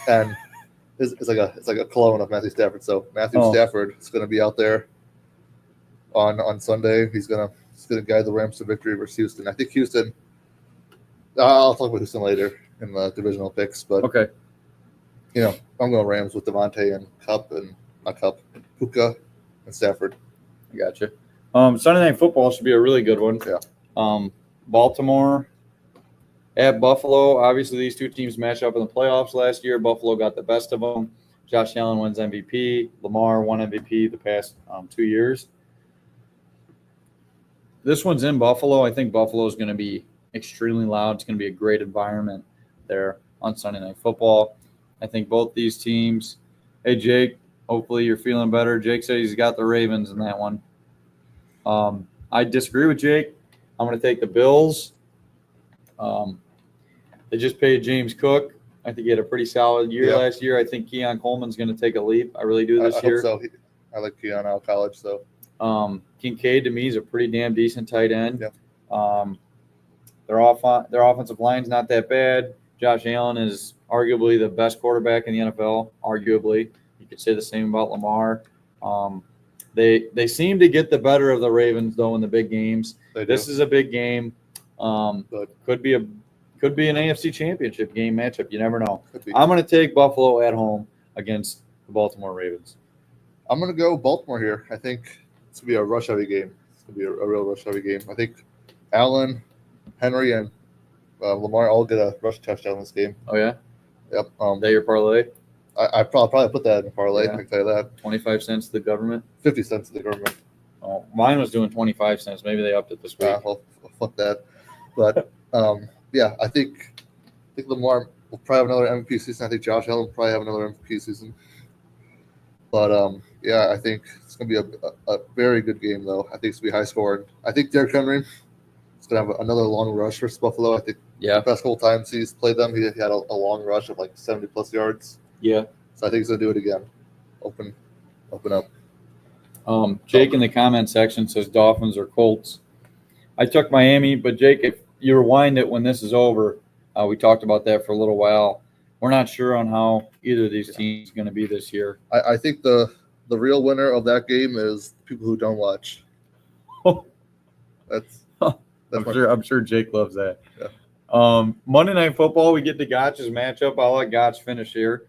and it's like a clone of Matthew Stafford. So Matthew Stafford is going to be out there on Sunday. He's going to guide the Rams to victory versus Houston. I think Houston. I'll talk about Houston later in the divisional picks, but okay. I'm going Rams with Devontae and Puka and Stafford. I gotcha. Sunday Night Football should be a really good one. Yeah. Baltimore at Buffalo. Obviously, these two teams matched up in the playoffs last year. Buffalo got the best of them. Josh Allen wins MVP. Lamar won MVP the past 2 years. This one's in Buffalo. I think Buffalo is going to be extremely loud. It's going to be a great environment there on Sunday Night Football. I think both these teams. Hey, Jake, hopefully you're feeling better. Jake said he's got the Ravens in that one. I disagree with Jake. I'm going to take the Bills. They just paid James Cook. I think he had a pretty solid year last year. I think Keon Coleman's going to take a leap. I really do this year. I hope so. I like Keon out of college. So Kincaid, to me, is a pretty damn decent tight end. Yeah. Their offensive line's not that bad. Josh Allen is arguably the best quarterback in the NFL. Arguably, you could say the same about Lamar. They seem to get the better of the Ravens though in the big games. This is a big game. Could be an AFC Championship game matchup. You never know. I'm going to take Buffalo at home against the Baltimore Ravens. I'm going to go Baltimore here. I think it's going to be a rush-heavy game. It's going to be a real rush-heavy game. I think Allen, Henry, and Lamar all get a rush touchdown in this game. Oh, yeah? Yep. Is that your parlay? I probably put that in a parlay. Yeah. I can tell you that. 25 cents to the government? 50 cents to the government. Oh, mine was doing 25 cents. Maybe they upped it this week. Well, fuck that. But yeah, I think Lamar will probably have another MVP season. I think Josh Allen will probably have another MVP season. But yeah, I think it's going to be a very good game, though. I think it's going to be high scoring. I think Derrick Henry is going to have another long rush versus Buffalo. I think Yeah. the past couple times he's played them, he had a long rush of like 70-plus yards. Yeah. So I think he's going to do it again. Open up. Jake in the comment section says Dolphins or Colts. I took Miami, but Jake, if you rewind it when this is over, we talked about that for a little while. We're not sure on how either of these teams is going to be this year. I think the real winner of that game is people who don't watch. I'm sure Jake loves that. Yeah. Monday Night Football, we get to Gotch's matchup. I'll let Gotch finish here.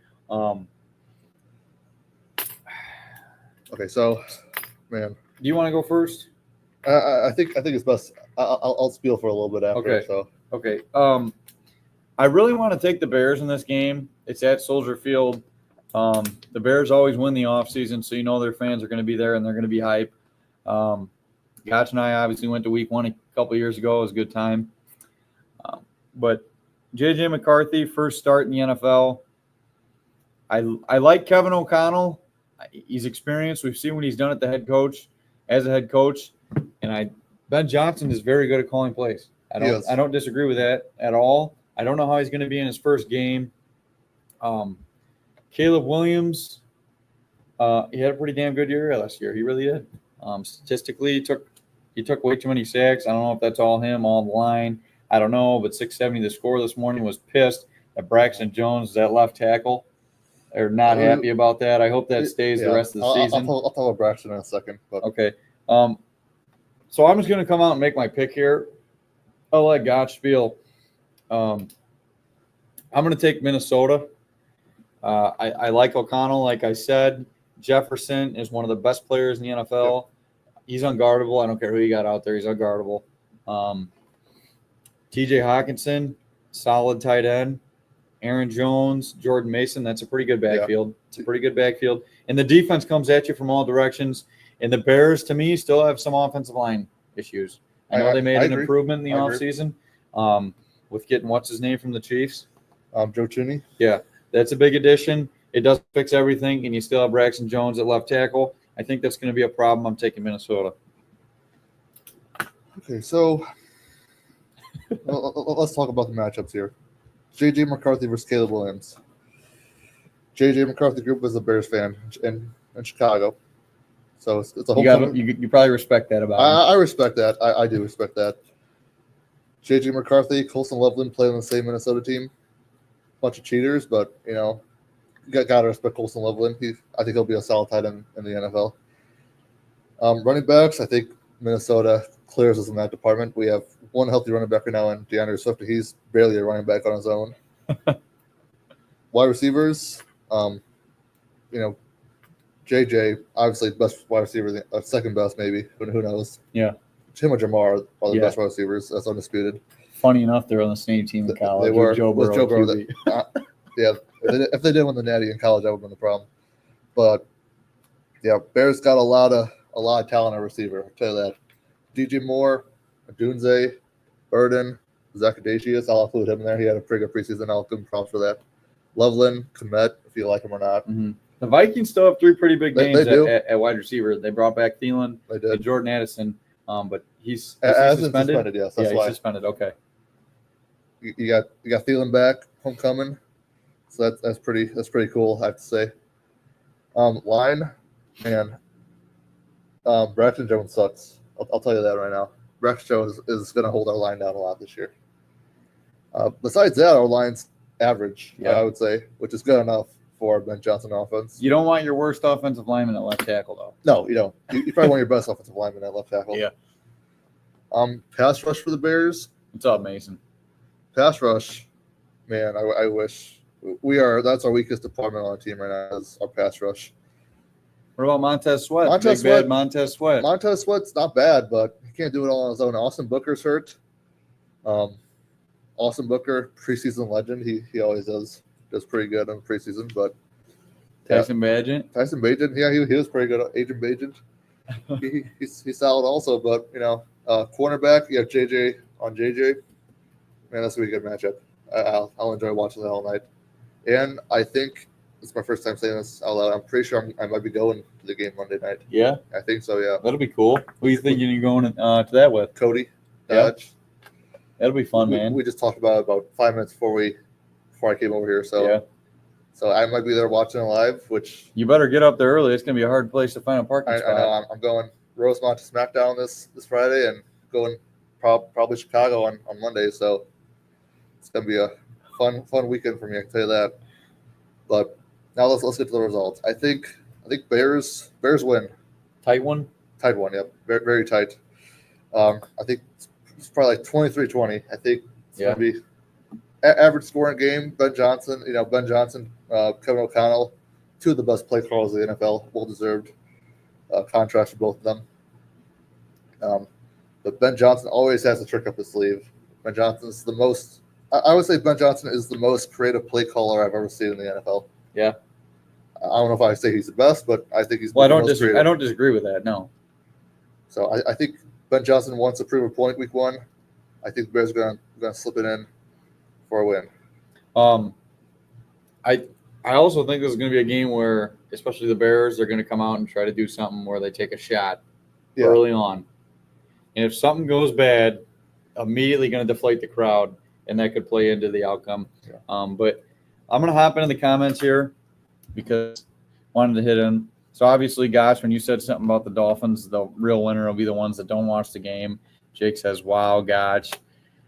Okay, so, man. Do you want to go first? I think it's best. I'll spiel for a little bit after. Okay. So Okay. I really want to take the Bears in this game. It's at Soldier Field. The Bears always win the offseason, so you know their fans are going to be there and they're going to be hype. Gotch and I obviously went to week 1 a couple years ago. It was a good time. But J.J. McCarthy, first start in the NFL. I like Kevin O'Connell. He's experienced. We've seen what he's done at the head coach, as a head coach. And Ben Johnson is very good at calling plays. I don't disagree with that at all. I don't know how he's going to be in his first game. Caleb Williams, he had a pretty damn good year last year. He really did. Statistically, he took way too many sacks. I don't know if that's all him, all the line. I don't know, but 670 the score this morning was pissed that Braxton Jones, that left tackle. They're not happy about that. I hope that stays the rest of the season. I'll talk about Braxton in a second. But. Okay. So I'm just going to come out and make my pick here. I'll let Gotch spiel. I'm going to take Minnesota. I like O'Connell, like I said. Jefferson is one of the best players in the NFL. Yep. He's unguardable. I don't care who you got out there. He's unguardable. T.J. Hawkinson, solid tight end. Aaron Jones, Jordan Mason, that's a pretty good backfield. Yeah. It's a pretty good backfield. And the defense comes at you from all directions. And the Bears, to me, still have some offensive line issues. I know they made an improvement in the offseason with getting what's-his-name from the Chiefs. Joe Cheney. Yeah, that's a big addition. It doesn't fix everything, and you still have Braxton Jones at left tackle. I think that's going to be a problem. I'm taking Minnesota. Okay, so let's talk about the matchups here. J.J. McCarthy versus Caleb Williams. J.J. McCarthy group is a Bears fan in Chicago. So it's a whole you probably respect that about him. I respect that. I do respect that. J.J. McCarthy, Colson Loveland play on the same Minnesota team. Bunch of cheaters, but, you know, you got to respect Colson Loveland. I think he'll be a solid tight end in the NFL. Running backs, I think Minnesota clears us in that department. We have one healthy running back right now in DeAndre Swift. He's barely a running back on his own. Wide receivers, you know, JJ, obviously best wide receiver, second best maybe. Who knows? Yeah. Him and Jamar are the best wide receivers. That's undisputed. Funny enough, they're on the same team in college. They were. Joe Burrow. Yeah. If they didn't win the Natty in college, that would have been the problem. But yeah, Bears got a lot of talent at receiver. I'll tell you that. DJ Moore, Dunze, Burden, Zacchaeus, I'll include him in there. He had a pretty good preseason. I'll give him props for that. Loveland, Komet, if you like him or not. Mm-hmm. The Vikings still have 3 pretty big names at wide receiver. They brought back Thielen and Jordan Addison, but he's suspended. Yes, that's why. He's suspended. Okay. You got Thielen back, homecoming. So that's pretty cool, I have to say. Line, man. Braxton Jones sucks. I'll tell you that right now. Braxton Jones is going to hold our line down a lot this year. Besides that, our line's average, I would say, which is good enough for Ben Johnson offense. You don't want your worst offensive lineman at left tackle, though. No, you don't. You probably want your best offensive lineman at left tackle. Yeah. Pass rush for the Bears. What's up, Mason? Pass rush, man. I wish that's our weakest department on the team right now is our pass rush. What about Montez Sweat? Montez Sweat. Montez Sweat's not bad, but he can't do it all on his own. Austin Booker's hurt. Austin Booker, preseason legend. He always does pretty good in preseason. But Tyson Bagent. Yeah, he was pretty good. Agent Bagent. he's solid also. But cornerback, you have JJ on JJ. Man, that's gonna be a good matchup. I'll enjoy watching that all night. And I think it's my first time saying this out loud. I'm pretty sure I might be going to the game Monday night. Yeah, I think so. Yeah. that'll be cool. Who are you thinking you're going to that with? Cody Yeah. Dodge. That'll be fun, we, man. We just talked about it about 5 minutes before I came over here. So yeah. So I might be there watching it live, which You better get up there early. It's gonna be a hard place to find a parking I spot. know. I'm going Rosemont to SmackDown this Friday and going probably Chicago on Monday. So it's gonna be a fun weekend for me. I can tell you that. But now let's get to the results. I think Bears win. Tight one. Tight one. Yep. Very, very tight. I think it's probably like 23-20. I think it's gonna be average scoring game. Ben Johnson, Kevin O'Connell, two of the best play callers of the NFL, well deserved. Contrast for both of them. But Ben Johnson always has a trick up his sleeve. Ben Johnson's the most. I would say Ben Johnson is the most creative play caller I've ever seen in the NFL. Yeah. I don't know if I say he's the best, but I think he's. Well, the most creative. I don't disagree with that. No. So I think Ben Johnson wants to prove a point week 1. I think the Bears are gonna slip it in for a win. I also think this is going to be a game where, especially the Bears, are going to come out and try to do something where they take a shot early on. And if something goes bad, immediately going to deflate the crowd, and that could play into the outcome. Yeah. But I'm going to hop into the comments here because I wanted to hit in. So obviously, Gotch, when you said something about the Dolphins, the real winner will be the ones that don't watch the game. Jake says, wow, Gotch.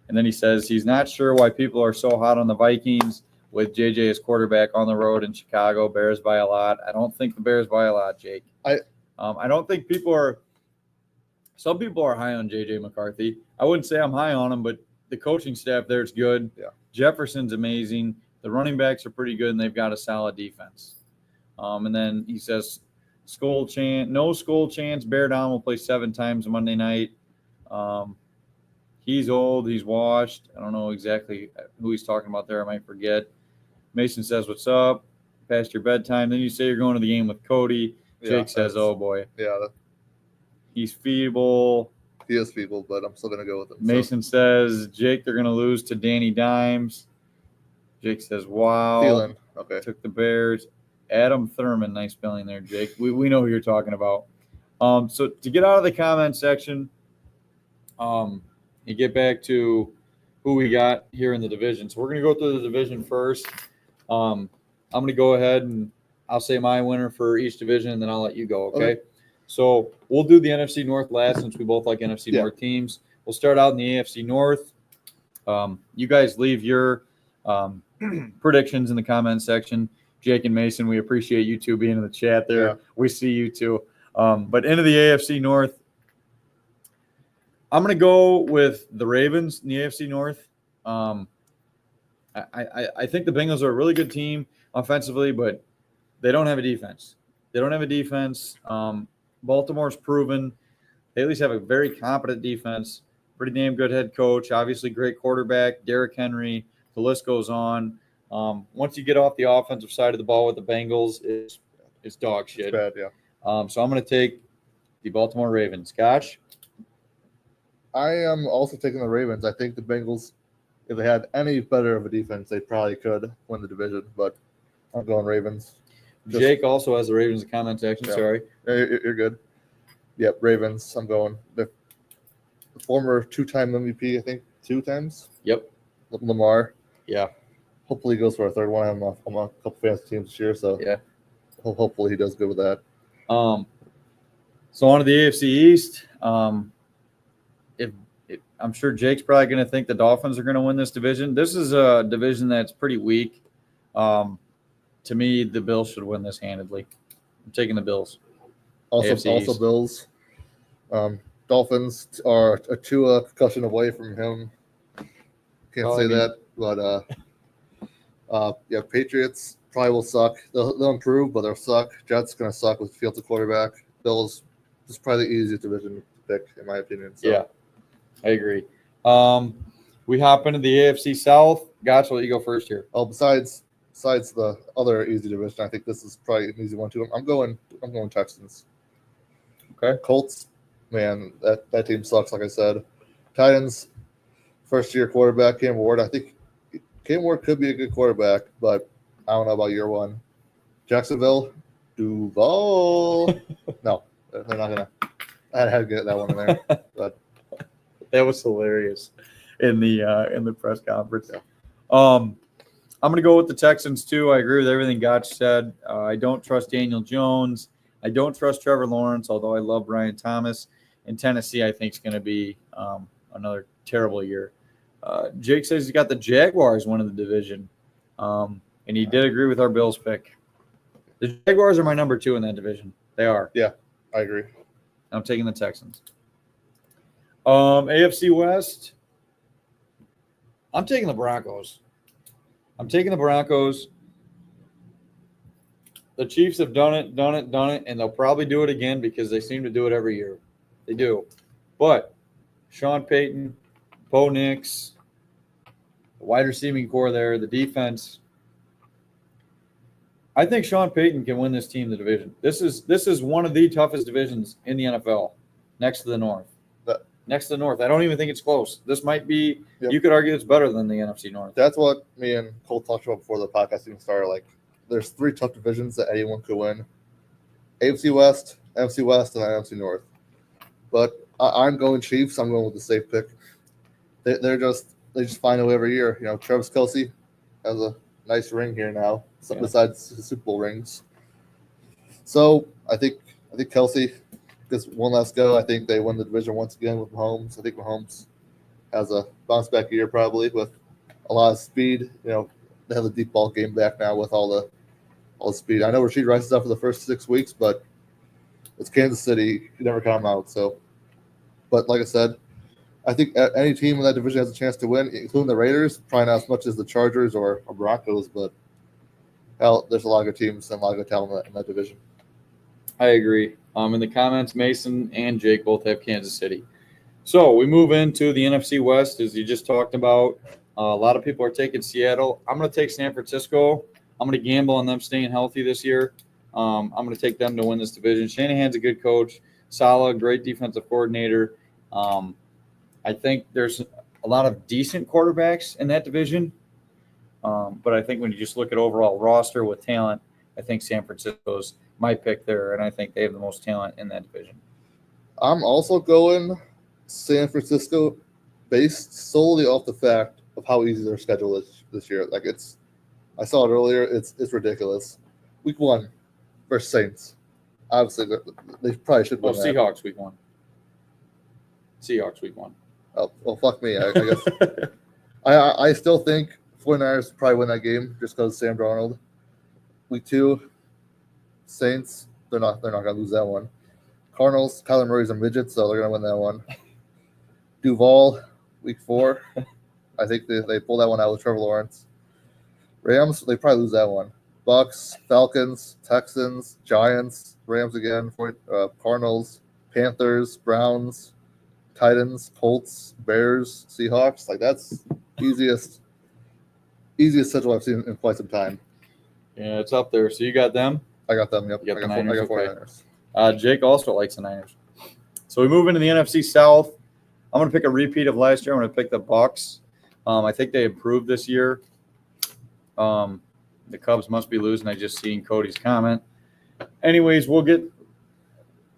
And then he says he's not sure why people are so hot on the Vikings with JJ as quarterback on the road in Chicago. Bears by a lot. I don't think the Bears by a lot, Jake. I don't think some people are high on JJ McCarthy. I wouldn't say I'm high on him, but the coaching staff there is good. Yeah. Jefferson's amazing. The running backs are pretty good, and they've got a solid defense. And then he says, no skull chance. Bear down will play 7 times Monday night. He's old. He's washed. I don't know exactly who he's talking about there. I might forget. Mason says, what's up? Past your bedtime. Then you say you're going to the game with Cody. Jake says, oh, boy. Yeah. He's feeble. He is feeble, but I'm still going to go with him. Mason says, Jake, they're going to lose to Danny Dimes. Jake says, wow. Thielen. Okay. Took the Bears. Adam Thurman. Nice spelling there, Jake. We know who you're talking about. So to get out of the comment section, you get back to who we got here in the division. So we're going to go through the division first. I'm going to go ahead and I'll say my winner for each division, and then I'll let you go, okay? So we'll do the NFC North last since we both like NFC North teams. We'll start out in the AFC North. You guys leave your predictions in the comment section. Jake and Mason, we appreciate you two being in the chat there. Yeah. We see you two. But into the AFC North, I'm going to go with the Ravens in the AFC North. I think the Bengals are a really good team offensively, but they don't have a defense. Baltimore's proven. They at least have a very competent defense, pretty damn good head coach, obviously great quarterback, Derrick Henry. The list goes on. Once you get off the offensive side of the ball with the Bengals, it's dog shit. It's bad, yeah. So I'm going to take the Baltimore Ravens. Gosh? I am also taking the Ravens. I think the Bengals, if they had any better of a defense, they probably could win the division, but I'm going Ravens. Jake also has the Ravens in the comment section. Yeah. Sorry. You're good. Yep, Ravens. I'm going. The former 2-time MVP, I think, 2 times. Yep. Lamar. Yeah. Hopefully he goes for a third one. I'm on a couple fantasy teams this year, so yeah. Hopefully he does good with that. So on to the AFC East. I'm sure Jake's probably going to think the Dolphins are going to win this division. This is a division that's pretty weak. To me, the Bills should win this handedly. I'm taking the Bills. Also Bills. Dolphins are a Tua concussion away from him. Can't say that, but Patriots probably will suck. They'll improve, but they'll suck. Jets going to suck with Fields at quarterback. Bills is probably the easiest division to pick, in my opinion. So. Yeah, I agree. We hop into the AFC South. Gotch, I'll let you go first here. Oh, besides the other easy division, I think this is probably an easy one too. I'm going Texans. Okay. Colts, man, that team sucks. Like I said, Titans, first-year quarterback Cam Ward. I think Cam Ward could be a good quarterback, but I don't know about year one. Jacksonville, Duval. No, they're not gonna. I had to get that one in there. But That was hilarious in the press conference. Yeah. I'm going to go with the Texans too. I agree with everything Gotch said. I don't trust Daniel Jones. I don't trust Trevor Lawrence, although I love Brian Thomas. And Tennessee, I think, is going to be another terrible year. Jake says he's got the Jaguars winning the division, and he did agree with our Bills pick. The Jaguars are my number 2 in that division. They are. yeah, I agree. I'm taking the Texans. AFC West, I'm taking the Broncos. The Chiefs have done it, and they'll probably do it again because they seem to do it every year. They do. But Sean Payton, Bo Nix, the wide receiving core there, the defense. I think Sean Payton can win this team the division. This is one of the toughest divisions in the NFL, next to the North. Next to the North. I don't even think it's close. This might be, You could argue it's better than the NFC North. That's what me and Cole talked about before the podcast even started. Like, there's 3 tough divisions that anyone could win. AFC West, NFC West, and NFC North. But I'm going Chiefs. I'm going with the safe pick. They just find a way every year. You know, Travis Kelce has a nice ring here now, besides the Super Bowl rings. So I think Kelce gets one last go. I think they win the division once again with Mahomes. I think Mahomes has a bounce back year probably with a lot of speed. You know, they have the deep ball game back now with all the speed. I know Rashid Rice is out for the first 6 weeks, but it's Kansas City. You never count them out. So, but like I said, I think any team in that division has a chance to win, including the Raiders. Probably not as much as the Chargers or Broncos, but hell, there's a lot of good teams and a lot of good talent in that division. I agree. In the comments, Mason and Jake both have Kansas City. So we move into the NFC West, as you just talked about. A lot of people are taking Seattle. I'm going to take San Francisco. I'm going to gamble on them staying healthy this year. I'm going to take them to win this division. Shanahan's a good coach. Saleh, great defensive coordinator. I think there's a lot of decent quarterbacks in that division. But I think when you just look at overall roster with talent, I think San Francisco's my pick there, and I think they have the most talent in that division. I'm also going San Francisco based solely off the fact of how easy their schedule is this year. Like I saw it earlier. It's ridiculous. Week 1 versus Saints. Obviously, they probably should win. Seahawks week 1. Seahawks week 1. Oh, well, fuck me. I guess. I still think 49ers probably win that game just because Sam Darnold. Week 2, Saints. They're not gonna lose that one. Cardinals. Kyler Murray's a midget, so they're gonna win that one. Duval. Week 4. I think they pull that one out with Trevor Lawrence. Rams. They probably lose that one. Bucks. Falcons. Texans. Giants. Rams again. Cardinals. Panthers. Browns. Titans, Colts, Bears, Seahawks. Like, that's easiest schedule I've seen in quite some time. Yeah, it's up there. So you got them? I got them. Yep. You got the I Niners, got 49ers. Okay. Jake also likes the Niners. So we move into the NFC South. I'm going to pick a repeat of last year. I'm going to pick the Bucs. I think they improved this year. The Cubs must be losing. I just seen Cody's comment. Anyways, we'll get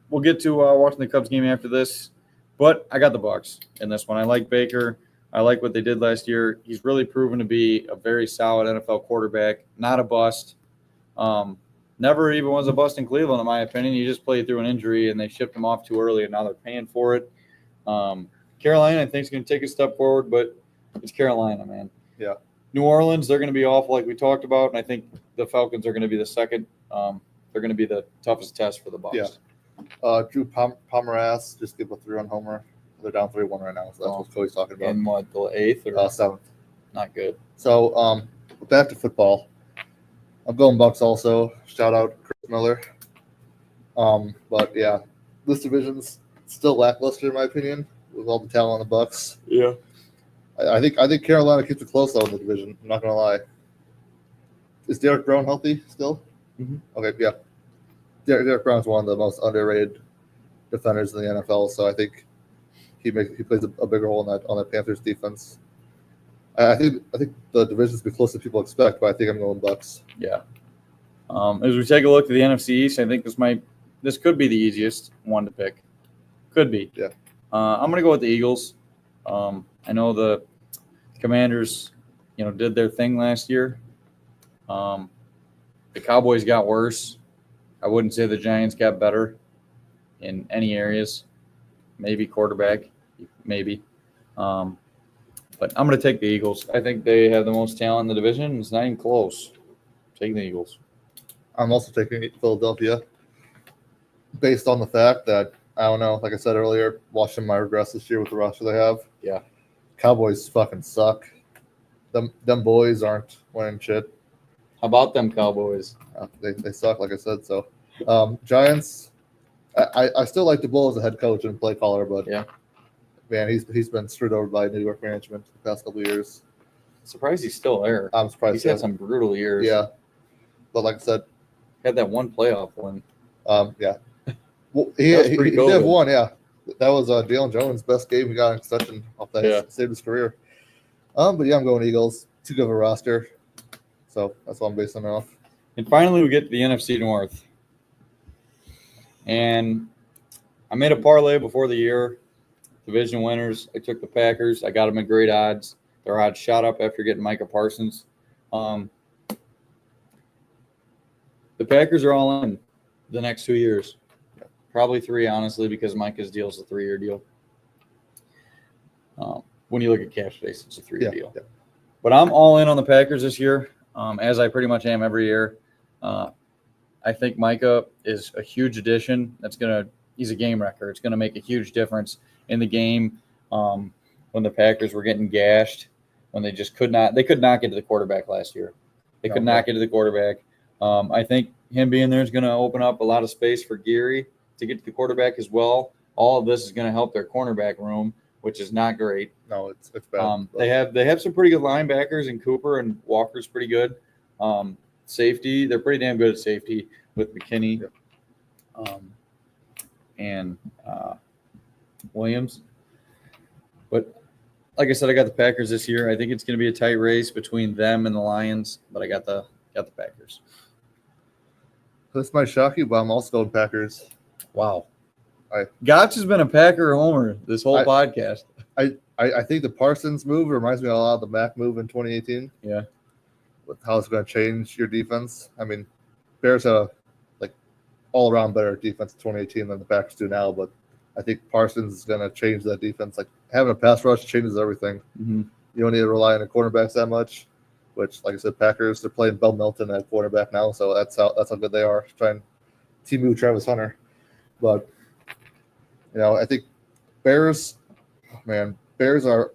to watching the Cubs game after this. But I got the Bucs in this one. I like Baker. I like what they did last year. He's really proven to be a very solid NFL quarterback, not a bust. Never even was a bust in Cleveland, in my opinion. He just played through an injury, and they shipped him off too early, and now they're paying for it. Carolina, I think, is going to take a step forward, but it's Carolina, man. Yeah. New Orleans, they're going to be awful, like we talked about, and I think the Falcons are going to be the second. They're going to be the toughest test for the Bucs. Yeah. Drew Pomeranz just gave a 3-run homer. They're down 3-1 right now, so that's what Cody's talking about. In what, the 8th or 7th? Not good. So back to football. I'm going Bucs also. Shout out Chris Miller. But yeah, this division's still lackluster in my opinion, with all the talent on the Bucs. Yeah. I think Carolina keeps it close though in the division. I'm not gonna lie. Is Derek Brown healthy still? Mm-hmm. Okay, yeah. Derek Brown's one of the most underrated defenders in the NFL. So I think he plays a big role on that Panthers defense. I think the division's be closer than people expect, but I think I'm going Bucks. Yeah. As we take a look at the NFC East, I think this could be the easiest one to pick. Could be. Yeah. I'm going to go with the Eagles. I know the Commanders, did their thing last year. The Cowboys got worse. I wouldn't say the Giants got better in any areas. Maybe quarterback, maybe. But I'm going to take the Eagles. I think they have the most talent in the division. It's not even close. Taking the Eagles. I'm also taking Philadelphia based on the fact that, I don't know, like I said earlier, watching my regress this year with the roster they have. Yeah. Cowboys fucking suck. Them boys aren't winning shit. How about them Cowboys? They suck, like I said. So, Giants, I still like DeBoer as a head coach and play caller, but yeah, man, he's been screwed over by New York management the past couple of years. Surprised he's still there. I'm surprised. He's had some brutal years. Yeah, but like I said, had that one playoff win. Yeah. Well, he did have one. Yeah, that was Dalen Jones' best game he got in concession off that. Yeah. Saved his career. But yeah, I'm going Eagles. Too good of a roster, so that's what I'm basing it off. And finally, we get to the NFC North. And I made a parlay before the year. Division winners. I took the Packers. I got them at great odds. Their odds shot up after getting Micah Parsons. The Packers are all in the next 2 years. Probably 3, honestly, because Micah's deal is a 3-year deal. When you look at cap space, it's a 3-year deal. Yeah. But I'm all in on the Packers this year, as I pretty much am every year. I think Micah is a huge addition. He's a game wrecker. It's going to make a huge difference in the game. When the Packers were getting gashed, when they could not get to the quarterback last year. They could not get to the quarterback. I think him being there is going to open up a lot of space for Geary to get to the quarterback as well. All of this is going to help their cornerback room, which is not great. No, it's bad. They have some pretty good linebackers, and Cooper and Walker's pretty good. Safety, they're pretty damn good at safety with McKinney. Yep. And Williams. But like I said, I got the Packers this year. I think it's going to be a tight race between them and the Lions, but I got the Packers. This might shock you, but I'm also going Packers. Wow. Gotch has been a Packer homer this whole podcast. I think the Parsons move reminds me a lot of the Mac move in 2018. Yeah. With how it's going to change your defense. I mean, Bears have all-around better defense in 2018 than the Packers do now, but I think Parsons is going to change that defense. Like, having a pass rush changes everything. Mm-hmm. You don't need to rely on the cornerbacks that much, which, like I said, Packers, they're playing Bell Milton at quarterback now, so that's how good they are, trying to move Travis Hunter. But, I think Bears are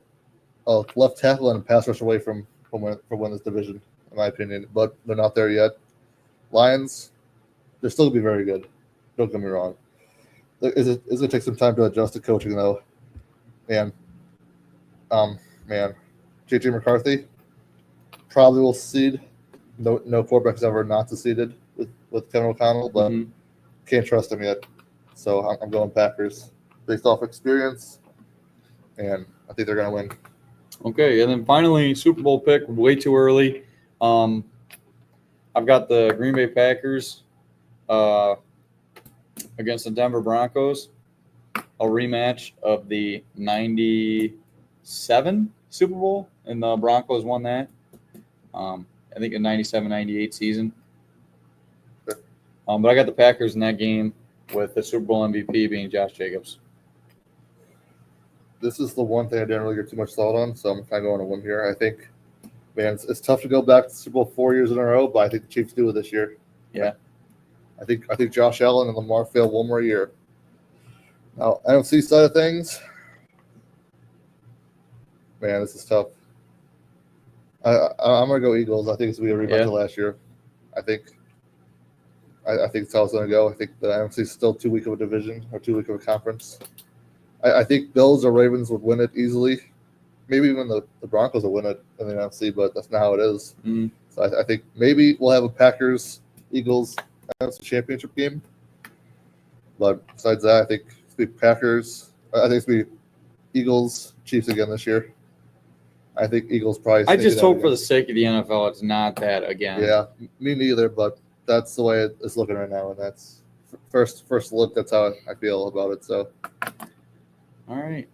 a left tackle and a pass rush away from winning this division, in my opinion, but they're not there yet. Lions, they're still going to be very good. Don't get me wrong. It's going to take some time to adjust to coaching, though. And, J.J. McCarthy probably will succeed. No quarterback's ever not succeeded with Kevin O'Connell, but can't trust him yet. So I'm going Packers based off experience, and I think they're going to win. Okay, and then finally, Super Bowl pick, way too early. I've got the Green Bay Packers against the Denver Broncos, a rematch of the 97 Super Bowl, and the Broncos won that. I think in 97-98 season. But I got the Packers in that game with the Super Bowl MVP being Josh Jacobs. This is the one thing I didn't really get too much thought on, so I'm kind of going to win here. I think, it's tough to go back to the Super Bowl 4 years in a row, but I think the Chiefs do it this year. Yeah. I think Josh Allen and Lamar fail one more year. Now, NFC side of things, this is tough. I'm going to go Eagles. I think it's going to be a rematch of last year. I think that's how it's going to go. I think the NFC is still too weak of a division or too weak of a conference. I think Bills or Ravens would win it easily. Maybe even the Broncos will win it in the NFC, but that's not how it is. Mm. So I think maybe we'll have a Packers-Eagles NFC championship game. But besides that, I think It's be Packers. I think it's be Eagles, Chiefs again this year. I think Eagles probably. I just hope again. for the sake of the NFL, it's not that again. Yeah, me neither. But that's the way it's looking right now, and that's first look. That's how I feel about it. So, all right.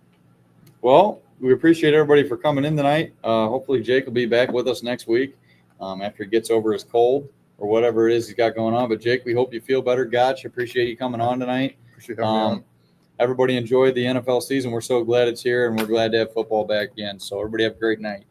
Well, we appreciate everybody for coming in tonight. Hopefully, Jake will be back with us next week after he gets over his cold or whatever it is he's got going on. But Jake, we hope you feel better. Gotch, appreciate you coming on tonight. appreciate having me on. Everybody enjoyed the NFL season. We're so glad it's here, and we're glad to have football back again. So everybody have a great night.